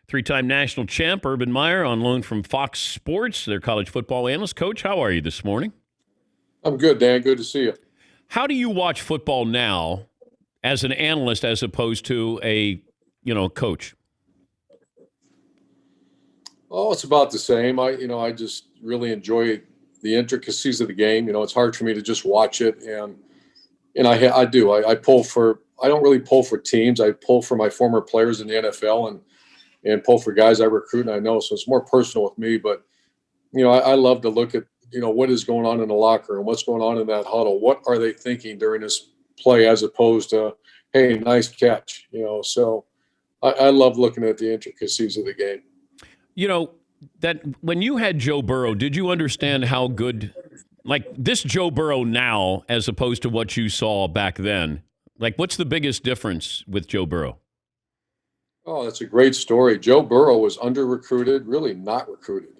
Three-time national champ Urban Meyer on loan from Fox Sports, their college football analyst. Coach, how are you this morning? I'm good, Dan. Good to see you. How do you watch football now as an analyst as opposed to a, coach? Oh, it's about the same. I just really enjoy the intricacies of the game. It's hard for me to just watch it, and I do. I pull for. I don't really pull for teams. I pull for my former players in the NFL and pull for guys I recruit and I know. So it's more personal with me. But I love to look at what is going on in the locker room, what's going on in that huddle, what are they thinking during this play, as opposed to, hey, nice catch. So I love looking at the intricacies of the game. That when you had Joe Burrow, did you understand how good, like this Joe Burrow now, as opposed to what you saw back then? Like, what's the biggest difference with Joe Burrow? Oh, that's a great story. Joe Burrow was under-recruited, really not recruited.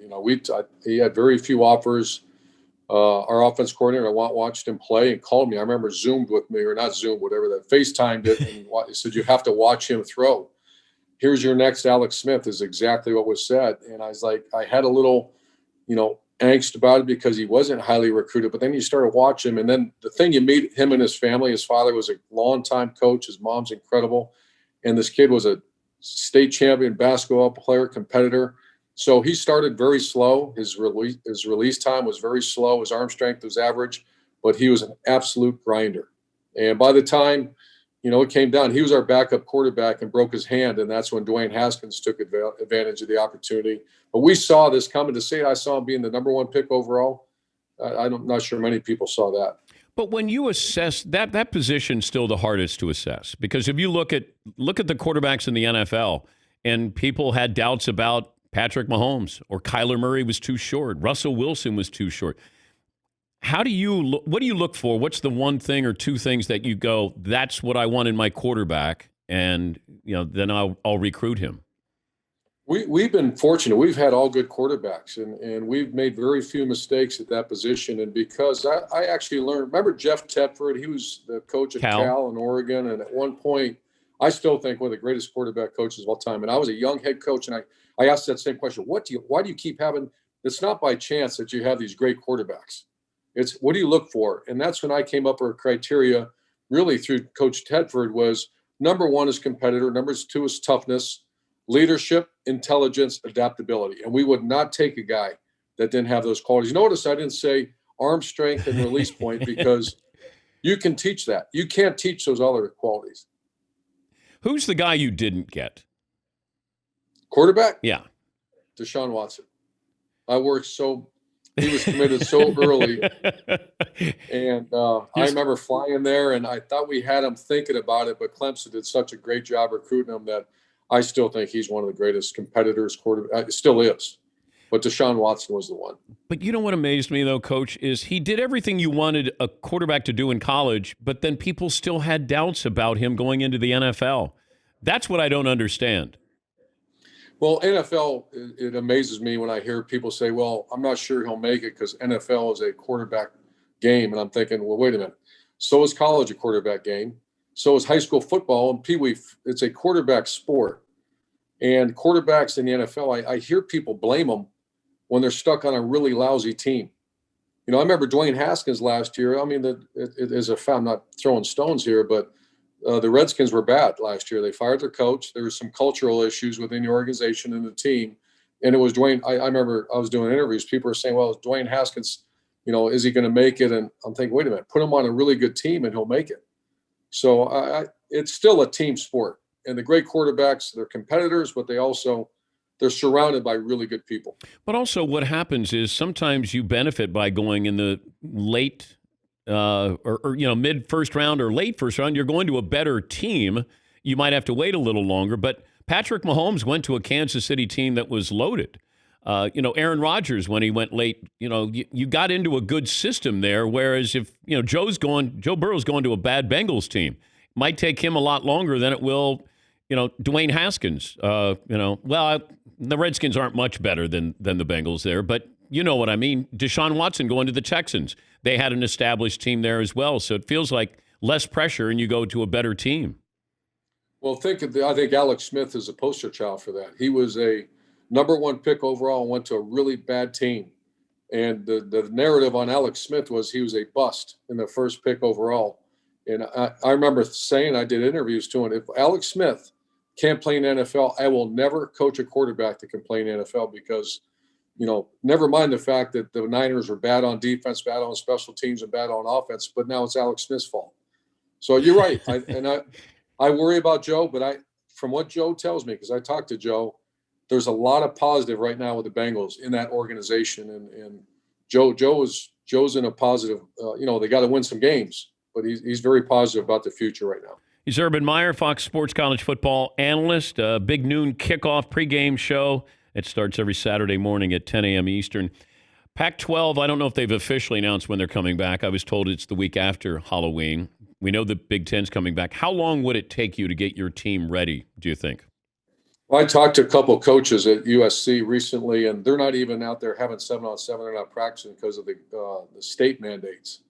He had very few offers. Our offense coordinator watched him play and called me. I remember Zoomed with me, or not Zoomed, whatever that, FaceTimed it, and he said, you have to watch him throw. Here's your next Alex Smith is exactly what was said. And I was like, I had a little, angst about it because he wasn't highly recruited, but then you started watching him. And then the thing, you meet him and his family. His father was a longtime coach. His mom's incredible. And this kid was a state champion basketball player, competitor. So he started very slow. His release time was very slow. His arm strength was average, but he was an absolute grinder. And by the time, it came down, he was our backup quarterback and broke his hand. And that's when Dwayne Haskins took advantage of the opportunity. But we saw this coming. To say I saw him being the number one pick overall, I'm not sure many people saw that. But when you assess that position's still the hardest to assess, because if you look at the quarterbacks in the NFL, and people had doubts about Patrick Mahomes or Kyler Murray was too short, Russell Wilson was too short. What do you look for? What's the one thing or two things that you go, that's what I want in my quarterback, and then I'll recruit him? We've been fortunate. We've had all good quarterbacks, and we've made very few mistakes at that position. And because I actually learned, remember Jeff Tedford? He was the coach at Cal in Oregon. And at one point, I still think one of the greatest quarterback coaches of all time. And I was a young head coach, and I asked that same question. Why do you keep having, it's not by chance that you have these great quarterbacks. It's what do you look for? And that's when I came up with a criteria really through Coach Tedford was number one is competitor. Number two is toughness. Leadership, intelligence, adaptability. And we would not take a guy that didn't have those qualities. Notice I didn't say arm strength and release point because you can teach that. You can't teach those other qualities. Who's the guy you didn't get? Quarterback? Yeah. Deshaun Watson. He was committed so early. And I remember flying there, and I thought we had him thinking about it, but Clemson did such a great job recruiting him that I still think he's one of the greatest competitors, quarterback. It still is. But Deshaun Watson was the one. But you know what amazed me, though, Coach, is he did everything you wanted a quarterback to do in college, but then people still had doubts about him going into the NFL. That's what I don't understand. Well, NFL, it amazes me when I hear people say, well, I'm not sure he'll make it because NFL is a quarterback game. And I'm thinking, well, wait a minute. So is college a quarterback game. So is high school football and Pee Wee. It's a quarterback sport. And quarterbacks in the NFL, I hear people blame them when they're stuck on a really lousy team. I remember Dwayne Haskins last year. I mean, I'm not throwing stones here, but the Redskins were bad last year. They fired their coach. There were some cultural issues within the organization and the team. And it was Dwayne. I remember I was doing interviews. People were saying, well, Dwayne Haskins, is he going to make it? And I'm thinking, wait a minute, put him on a really good team and he'll make it. So it's still a team sport. And the great quarterbacks, they're competitors, but they're surrounded by really good people. But also what happens is sometimes you benefit by going in the late or mid first round or late first round. You're going to a better team. You might have to wait a little longer. But Patrick Mahomes went to a Kansas City team that was loaded. Aaron Rodgers, when he went late, you got into a good system there. Whereas if, Joe Burrow's going to a bad Bengals team, it might take him a lot longer than it will, Dwayne Haskins. The Redskins aren't much better than the Bengals there, but you know what I mean. Deshaun Watson going to the Texans. They had an established team there as well. So it feels like less pressure and you go to a better team. Well, I think Alex Smith is a poster child for that. He was a number one pick overall and went to a really bad team. And the narrative on Alex Smith was he was a bust in the first pick overall. And I remember saying, I did interviews to him, if Alex Smith can't play in the NFL, I will never coach a quarterback that can play in the NFL because, never mind the fact that the Niners were bad on defense, bad on special teams, and bad on offense, but now it's Alex Smith's fault. So you're right. I worry about Joe, but from what Joe tells me, because I talked to Joe, there's a lot of positive right now with the Bengals in that organization, and Joe's in a positive. They got to win some games, but he's very positive about the future right now. He's Urban Meyer, Fox Sports College Football analyst. A big noon kickoff pregame show. It starts every Saturday morning at 10 a.m. Eastern. Pac-12, I don't know if they've officially announced when they're coming back. I was told it's the week after Halloween. We know the Big Ten's coming back. How long would it take you to get your team ready, do you think? Well, I talked to a couple of coaches at USC recently, and they're not even out there having 7-on-7. They're not practicing because of the state mandates.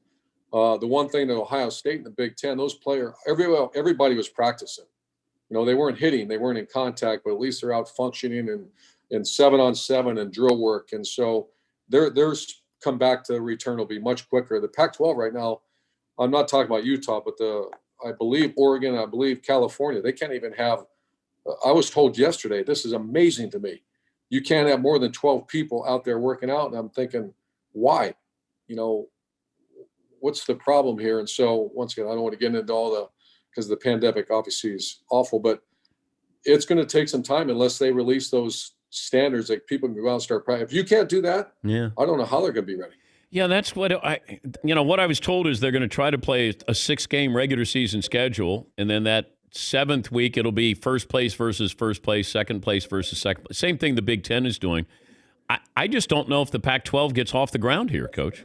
The one thing that Ohio State and the Big Ten, those players, everybody was practicing. They weren't hitting, they weren't in contact, but at least they're out functioning in 7-on-7 and drill work. And so their come back to return will be much quicker. The Pac-12 right now, I'm not talking about Utah, but I believe Oregon, I believe California, they can't even have. I was told yesterday, this is amazing to me. You can't have more than 12 people out there working out. And I'm thinking, why? What's the problem here? And so once again, I don't want to get into because the pandemic obviously is awful, but it's going to take some time unless they release those standards that people can go out and start practicing. If you can't do that, I don't know how they're going to be ready. Yeah, that's what what I was told is they're going to try to play a 6-game regular season schedule, and then that 7th week it'll be first place versus first place, second place versus second place. Same thing the Big Ten is doing. I just don't know if the Pac-12 gets off the ground here, Coach.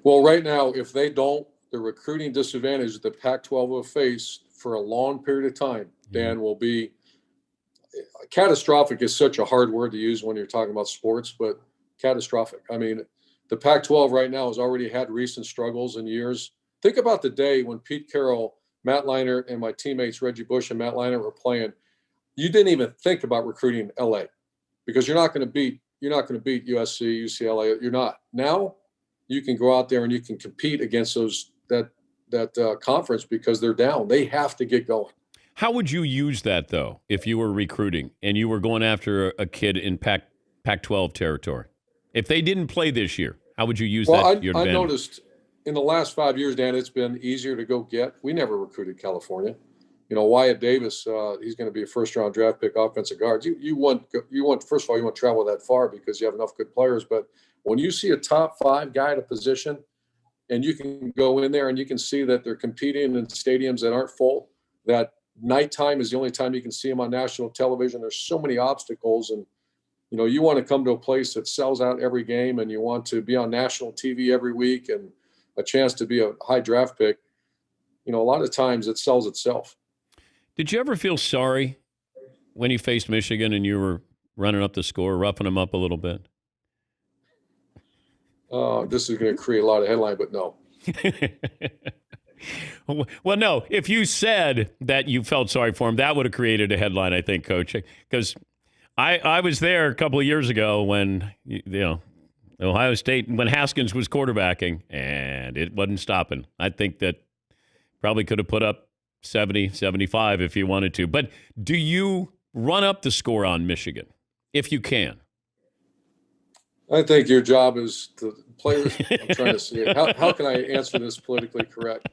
Well, right now, if they don't, the recruiting disadvantage that the Pac-12 will face for a long period of time, Dan, will be catastrophic. Is such a hard word to use when you're talking about sports, but catastrophic. I mean, the Pac-12 right now has already had recent struggles in years. Think about the day when Pete Carroll, Matt Leinart, and my teammates Reggie Bush and Matt Leinart were playing. You didn't even think about recruiting LA because you're not going to beat USC, UCLA. You're not. Now you can go out there and you can compete against that conference because they're down. They have to get going. How would you use that though if you were recruiting and you were going after a kid in Pac-12 territory? If they didn't play this year, how would you use that? I noticed in the last 5 years, Dan, it's been easier to go get. We never recruited California. Wyatt Davis, he's going to be a first-round draft pick offensive guard. You want first of all, you want to travel that far because you have enough good players. But when you see a top 5 guy at a position, and you can go in there and you can see that they're competing in stadiums that aren't full, that nighttime is the only time you can see them on national television. There's so many obstacles, and you want to come to a place that sells out every game, and you want to be on national TV every week and a chance to be a high draft pick. A lot of times it sells itself. Did you ever feel sorry when you faced Michigan and you were running up the score, roughing them up a little bit? This is going to create a lot of headline, but no. Well, no. If you said that you felt sorry for him, that would have created a headline, I think, Coach. Because I was there a couple of years ago when, Ohio State, when Haskins was quarterbacking, and it wasn't stopping. I think that probably could have put up 70, 75 if you wanted to. But do you run up the score on Michigan if you can? I think your job is to players. I'm trying to see it. How can I answer this politically correct?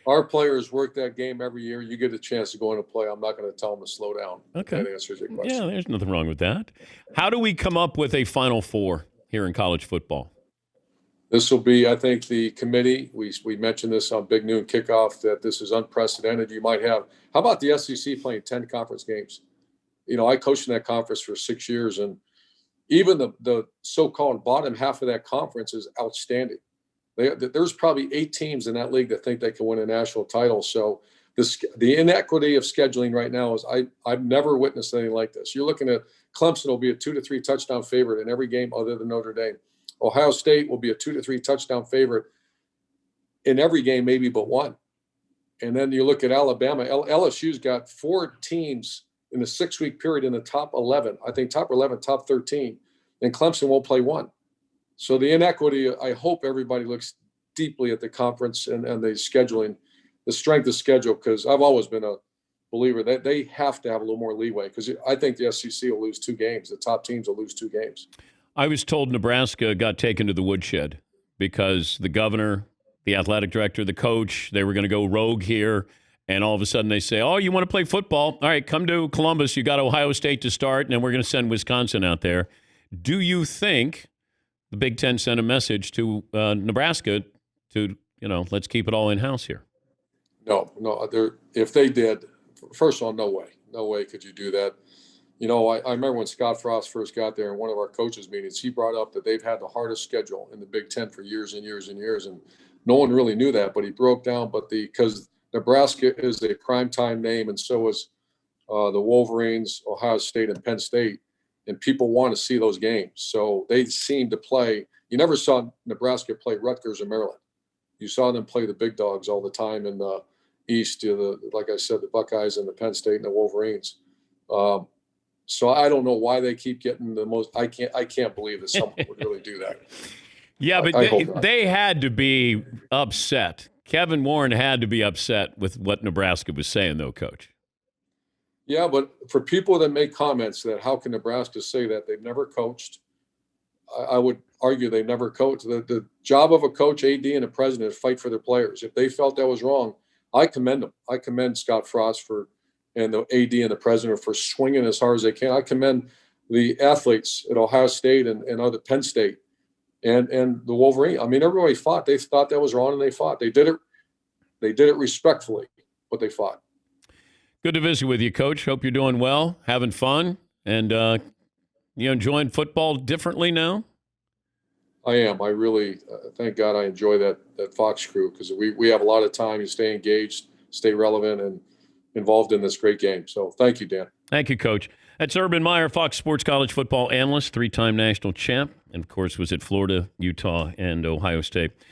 Our players work that game every year. You get a chance to go in and play. I'm not going to tell them to slow down. Okay. That answers your question. Yeah, there's nothing wrong with that. How do we come up with a Final Four here in college football? This will be, I think, the committee. We mentioned this on Big Noon Kickoff that this is unprecedented. You might have. How about the SEC playing 10 conference games? I coached in that conference for 6 years, and even the so-called bottom half of that conference is outstanding. There's probably 8 teams in that league that think they can win a national title. So the inequity of scheduling right now is I've never witnessed anything like this. You're looking at Clemson will be a 2 to 3 touchdown favorite in every game other than Notre Dame. Ohio State will be a 2 to 3 touchdown favorite in every game, maybe but one. And then you look at Alabama. LSU's got 4 teams in the 6-week period in the top 11. I think top 11, top 13. And Clemson won't play one. So the inequity, I hope everybody looks deeply at the conference and the scheduling, the strength of schedule, because I've always been a believer that they have to have a little more leeway, because I think the SEC will lose 2 games. The top teams will lose 2 games. I was told Nebraska got taken to the woodshed because the governor, the athletic director, the coach, they were going to go rogue here. And all of a sudden they say, oh, you want to play football? All right, come to Columbus. You got Ohio State to start, and then we're going to send Wisconsin out there. Do you think the Big Ten sent a message to Nebraska to, let's keep it all in-house here? No. If they did, first of all, no way. No way could you do that. I remember when Scott Frost first got there in one of our coaches' meetings, he brought up that they've had the hardest schedule in the Big Ten for years and years and years. And no one really knew that, but he broke down. Because Nebraska is a primetime name, and so is the Wolverines, Ohio State, and Penn State. And people want to see those games. So they seem to play. You never saw Nebraska play Rutgers or Maryland. You saw them play the big dogs all the time in the East, like I said, the Buckeyes and the Penn State and the Wolverines. So I don't know why they keep getting the most. I can't believe that someone would really do that. Yeah, but they had to be upset. Kevin Warren had to be upset with what Nebraska was saying, though, Coach. Yeah, but for people that make comments that how can Nebraska say that they've never coached, I would argue they've never coached. The job of a coach, AD, and a president is fight for their players. If they felt that was wrong, I commend them. I commend Scott Frost and the AD and the president for swinging as hard as they can. I commend the athletes at Ohio State and other Penn State and the Wolverine. I mean, everybody fought. They thought that was wrong, and they fought. They did it respectfully, but they fought. Good to visit with you, Coach. Hope you're doing well, having fun, and enjoying football differently now. I am. I really, thank God, I enjoy that Fox crew, because we have a lot of time. You stay engaged, stay relevant, and involved in this great game. So thank you, Dan. Thank you, Coach. That's Urban Meyer, Fox Sports college football analyst, 3-time national champ, and of course was at Florida, Utah, and Ohio State.